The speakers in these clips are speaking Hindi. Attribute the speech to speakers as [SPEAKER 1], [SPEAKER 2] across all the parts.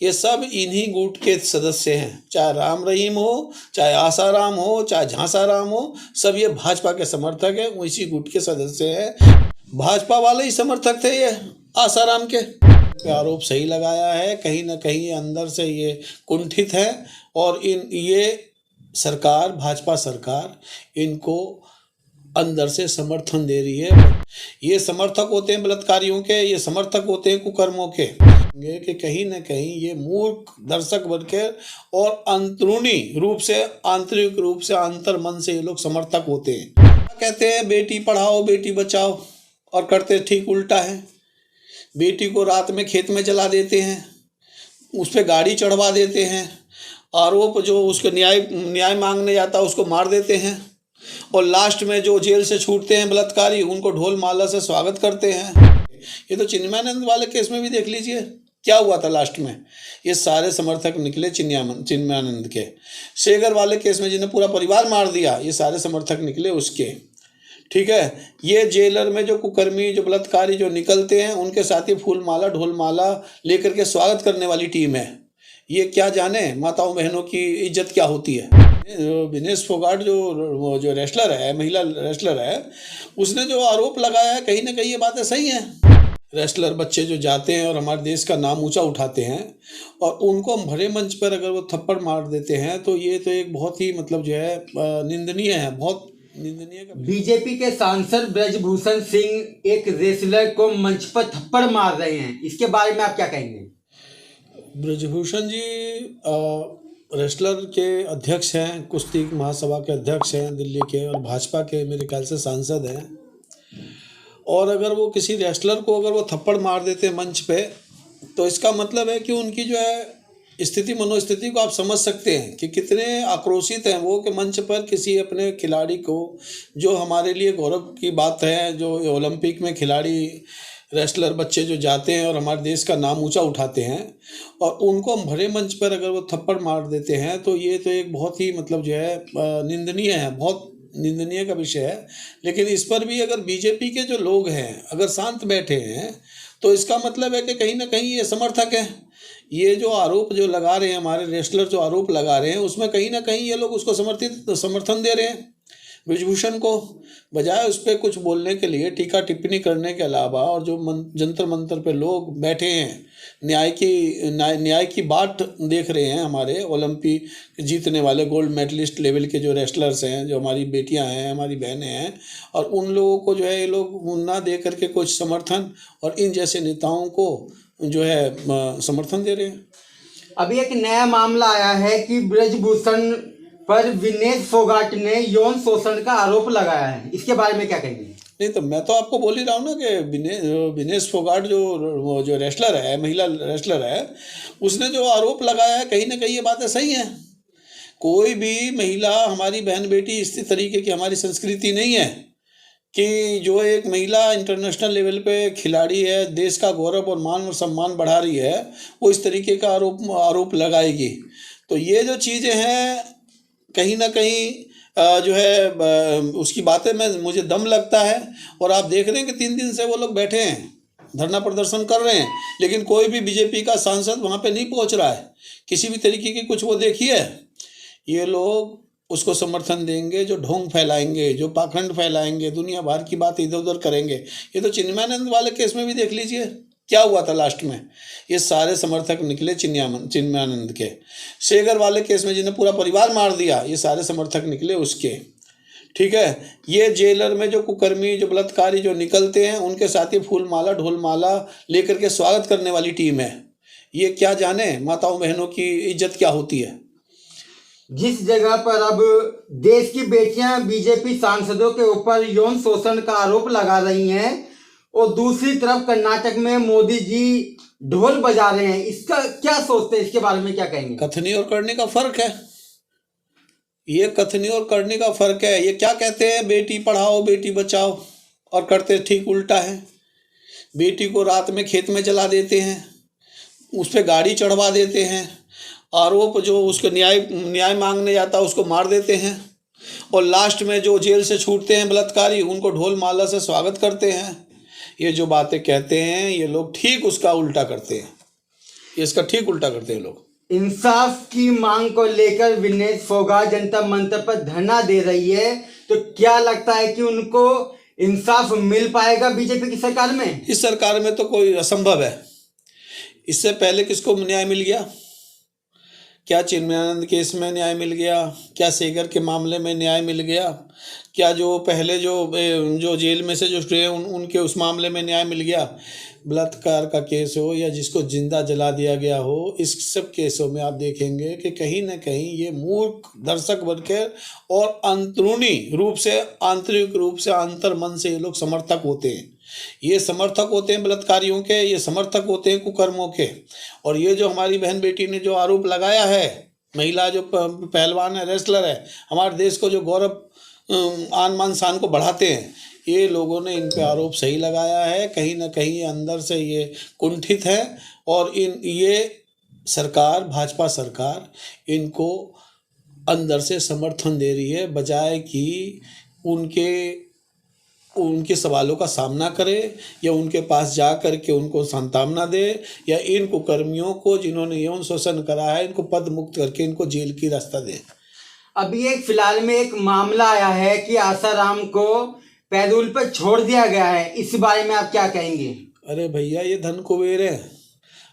[SPEAKER 1] ये सब इन्हीं गुट के सदस्य हैं। चाहे राम रहीम हो, चाहे आसाराम हो, चाहे झांसाराम हो, सब ये भाजपा के समर्थक हैं, वो इसी गुट के सदस्य हैं। भाजपा वाले ही समर्थक थे ये आसाराम के। आरोप सही लगाया है, कहीं ना कहीं अंदर से ये कुंठित है और ये सरकार, भाजपा सरकार इनको अंदर से समर्थन दे रही है। ये समर्थक होते हैं बलात्कारियों के, ये समर्थक होते हैं कुकर्मों के, कि कहीं ना कहीं ये मूर्ख दर्शक बनकर और अंदरूनी रूप से, आंतरिक रूप से, अंतर मन से ये लोग समर्थक होते हैं। कहते हैं बेटी पढ़ाओ बेटी बचाओ और करते ठीक उल्टा है। बेटी को रात में खेत में जला देते हैं, उस पर गाड़ी चढ़वा देते हैं, आरोप जो उसको न्याय मांगने जाता है उसको मार देते हैं, और लास्ट में जो जेल से छूटते हैं बलात्कारी उनको ढोल माला से स्वागत करते हैं। ये तो चिन्मयानंद वाले केस में भी देख लीजिए क्या हुआ था लास्ट में। ये सारे समर्थक निकले चिन्मयानंद के। शेगर वाले केस में जिन्हें पूरा परिवार मार दिया, ये सारे समर्थक निकले उसके। ठीक है, ये जेलर में जो कुकर्मी, जो बलात्कारी जो निकलते हैं, उनके साथ ही फूल माला ढोल माला लेकर के स्वागत करने वाली टीम है। ये क्या जाने माताओं बहनों की इज्जत क्या होती है। विनेश फोगाट जो रेसलर है, महिला रेसलर है, उसने जो आरोप लगाया है, कहीं ना कहीं ये बातें सही हैं। रेसलर बच्चे जो जाते हैं और हमारे देश का नाम ऊंचा उठाते हैं और उनको हम भरे मंच पर अगर वो थप्पड़ मार देते हैं तो ये तो एक बहुत ही मतलब जो है निंदनीय है, बहुत निंदनीय।
[SPEAKER 2] बीजेपी के सांसद ब्रजभूषण सिंह एक रेसलर को मंच पर थप्पड़ मार रहे हैं, इसके बारे में आप क्या कहेंगे?
[SPEAKER 1] ब्रजभूषण जी रेसलर के अध्यक्ष हैं, कुश्ती महासभा के अध्यक्ष हैं दिल्ली के, और भाजपा के मेरे ख्याल से सांसद हैं। और अगर वो किसी रेसलर को अगर वो थप्पड़ मार देते हैं मंच पे, तो इसका मतलब है कि उनकी जो है स्थिति, मनोस्थिति को आप समझ सकते हैं कि कितने आक्रोशित हैं वो, कि मंच पर किसी अपने खिलाड़ी को, जो हमारे लिए गौरव की बात है, जो ओलंपिक में खिलाड़ी रेसलर बच्चे जो जाते हैं और हमारे देश का नाम ऊंचा उठाते हैं, और उनको हम भरे मंच पर अगर वो थप्पड़ मार देते हैं तो ये तो एक बहुत ही मतलब जो है निंदनीय है, बहुत निंदनीय का विषय है। लेकिन इस पर भी अगर बीजेपी के जो लोग हैं अगर शांत बैठे हैं तो इसका मतलब है कि कहीं ना कहीं ये समर्थक हैं। ये जो आरोप जो लगा रहे हैं, हमारे रेसलर जो आरोप लगा रहे हैं, उसमें कहीं ना कहीं ये लोग उसको समर्थन दे रहे हैं ब्रजभूषण को, बजाय उस पर कुछ बोलने के लिए, टीका टिप्पणी करने के अलावा। और जो जंतर मंतर पे लोग बैठे हैं, न्याय की बात देख रहे हैं, हमारे ओलंपिक जीतने वाले गोल्ड मेडलिस्ट लेवल के जो रेसलर्स हैं, जो हमारी बेटियां हैं, हमारी बहनें हैं, और उन लोगों को जो है ये लोग ना दे करके कुछ समर्थन, और इन जैसे नेताओं को जो है समर्थन दे रहे हैं।
[SPEAKER 2] अभी एक नया मामला आया है कि ब्रजभूषण पर विनेश फोगाट ने यौन शोषण का आरोप लगाया है, इसके बारे में क्या कहेंगे?
[SPEAKER 1] नहीं तो मैं तो आपको बोल ही रहा हूँ ना कि विनेश फोगाट जो रेसलर है, महिला रेसलर है, उसने जो आरोप लगाया है, कहीं ना कहीं ये बातें सही हैं। कोई भी महिला, हमारी बहन बेटी इस तरीके की हमारी संस्कृति नहीं है कि जो एक महिला इंटरनेशनल लेवल पे खिलाड़ी है, देश का गौरव और मान और सम्मान बढ़ा रही है, वो इस तरीके का आरोप लगाएगी। तो ये जो चीज़ें हैं कहीं ना कहीं जो है उसकी बातें में मुझे दम लगता है। और आप देख रहे हैं कि 3 दिन से वो लोग बैठे हैं, धरना प्रदर्शन कर रहे हैं, लेकिन कोई भी बीजेपी का सांसद वहाँ पे नहीं पहुँच रहा है किसी भी तरीके की कुछ। वो देखिए, ये लोग उसको समर्थन देंगे जो ढोंग फैलाएंगे, जो पाखंड फैलाएंगे, दुनिया भर की बात इधर उधर करेंगे। ये तो चिन्मयानंद वाले केस में भी देख लीजिए क्या हुआ था लास्ट में। ये सारे समर्थक निकले चिन्मयानंद के। शेगर वाले केस में जिन्हें पूरा परिवार मार दिया, ये सारे समर्थक निकले उसके। ठीक है, ये जेलर में जो कुकर्मी, जो बलात्कारी जो निकलते हैं, उनके साथ ही फूल माला ढोल माला लेकर के स्वागत करने वाली टीम है। ये क्या जाने माताओं बहनों की इज्जत क्या होती है।
[SPEAKER 2] जिस जगह पर अब देश की बेटियां बीजेपी सांसदों के ऊपर यौन शोषण का आरोप लगा रही हैं, और दूसरी तरफ कर्नाटक में मोदी जी ढोल बजा रहे हैं, इसका क्या सोचते हैं, इसके बारे में क्या कहेंगे?
[SPEAKER 1] कथनी और करने का फर्क है। ये कथनी और करने का फर्क है। ये क्या कहते हैं बेटी पढ़ाओ बेटी बचाओ और करते ठीक उल्टा है। बेटी को रात में खेत में जला देते हैं, उस पर गाड़ी चढ़वा देते हैं, आरोप जो उसको न्याय मांगने जाता है उसको मार देते हैं, और लास्ट में जो जेल से छूटते हैं बलात्कारी उनको ढोल माला से स्वागत करते हैं। ये जो बातें कहते हैं ये लोग ठीक उसका उल्टा करते हैं। ये इसका ठीक उल्टा करते हैं लोग।
[SPEAKER 2] इंसाफ की मांग को लेकर विनेश फोगाट जनता मंच पर धरना दे रही है, तो क्या लगता है कि उनको इंसाफ मिल पाएगा बीजेपी की सरकार में?
[SPEAKER 1] इस सरकार में तो कोई असंभव है। इससे पहले किसको न्याय मिल गया? क्या चिन्मयानंद केस में न्याय मिल गया? क्या सेगर के मामले में न्याय मिल गया? क्या जो पहले जो जेल में से जो छुटे उनके उस मामले में न्याय मिल गया? बलात्कार का केस हो या जिसको जिंदा जला दिया गया हो, इस सब केसों में आप देखेंगे कि कहीं ना कहीं ये मूर्ख दर्शक बनकर और अंतरूनी रूप से, आंतरिक रूप से, अंतर मन से ये लोग समर्थक होते हैं। ये समर्थक होते हैं बलात्कारियों के, ये समर्थक होते हैं कुकर्मों के। और ये जो हमारी बहन बेटी ने जो आरोप लगाया है, महिला जो पहलवान है, रेसलर है, हमारे देश को जो गौरव आन मान शान को बढ़ाते हैं, ये लोगों ने इन पे आरोप सही लगाया है। कहीं ना कहीं अंदर से ये कुंठित है और ये सरकार, भाजपा सरकार, इनको अंदर से समर्थन दे रही है, बजाय कि उनके सवालों का सामना करे या उनके पास जा कर के उनको सांत्वना दे, या इन कुकर्मियों को जिन्होंने यौन शोषण करा है इनको पद मुक्त करके इनको जेल की रास्ता दे।
[SPEAKER 2] अभी एक फिलहाल में एक मामला आया है कि आसाराम को पैरोल पर छोड़ दिया गया है, इस बारे में आप क्या कहेंगे?
[SPEAKER 1] अरे भैया, ये धन कुबेर है।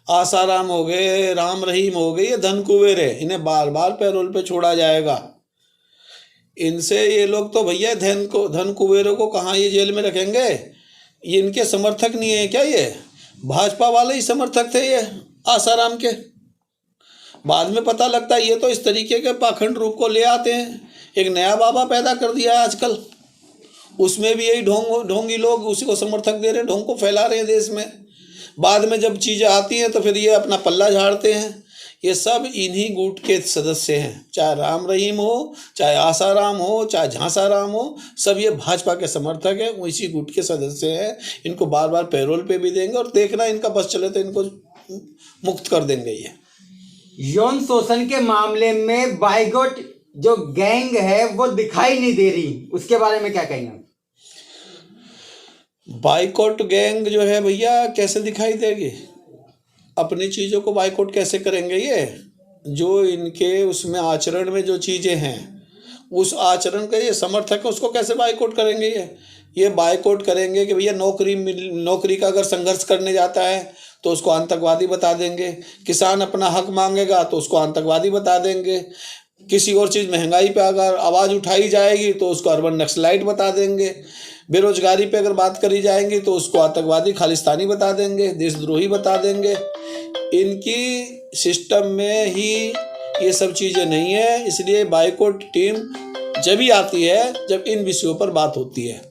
[SPEAKER 1] आसाराम हो गए, राम रहीम हो गए, ये धन कुबेर है। इन्हें बार बार पैरोल पे छोड़ा जाएगा। इनसे ये लोग तो भैया धन कुबेरों को कहाँ ये जेल में रखेंगे? ये इनके समर्थक नहीं है क्या? ये भाजपा वाले ही समर्थक थे ये आसाराम के। बाद में पता लगता है ये तो इस तरीके के पाखंड रूप को ले आते हैं। एक नया बाबा पैदा कर दिया है आजकल, उसमें भी यही ढोंगी लोग उसी को समर्थक दे रहे हैं, ढोंग को फैला रहे हैं देश में। बाद में जब चीज़ें आती हैं तो फिर ये अपना पल्ला झाड़ते हैं। ये सब इन्हीं गुट के सदस्य हैं, चाहे राम रहीम हो, चाहे आसाराम हो, चाहे झांसाराम हो, सब ये भाजपा के समर्थक हैं, वो इसी गुट के सदस्य हैं। इनको बार बार पैरोल पे भी देंगे और देखना इनका बस चले तो इनको मुक्त कर देंगे। ये
[SPEAKER 2] यौन शोषण के मामले में बाइगोट जो गैंग है वो दिखाई नहीं दे रही, उसके बारे में क्या कहेंगे?
[SPEAKER 1] बाइकॉट गैंग जो है भैया कैसे दिखाई देगी? अपनी चीज़ों को बाइकआउट कैसे करेंगे? ये जो इनके उसमें आचरण में जो चीज़ें हैं, उस आचरण का ये समर्थक है, उसको कैसे बाइकआउट करेंगे? ये बाइकआउट करेंगे कि भैया नौकरी का अगर संघर्ष करने जाता है तो उसको आतंकवादी बता देंगे, किसान अपना हक मांगेगा तो उसको आतंकवादी बता देंगे, किसी और चीज़ महंगाई पे अगर आवाज़ उठाई जाएगी तो उसको अर्बन नक्सलाइट बता देंगे, बेरोजगारी पे अगर बात करी जाएंगी तो उसको आतंकवादी खालिस्तानी बता देंगे, देशद्रोही बता देंगे। इनकी सिस्टम में ही ये सब चीज़ें नहीं है, इसलिए बाइकआउट टीम जब ही आती है जब इन विषयों पर बात होती है।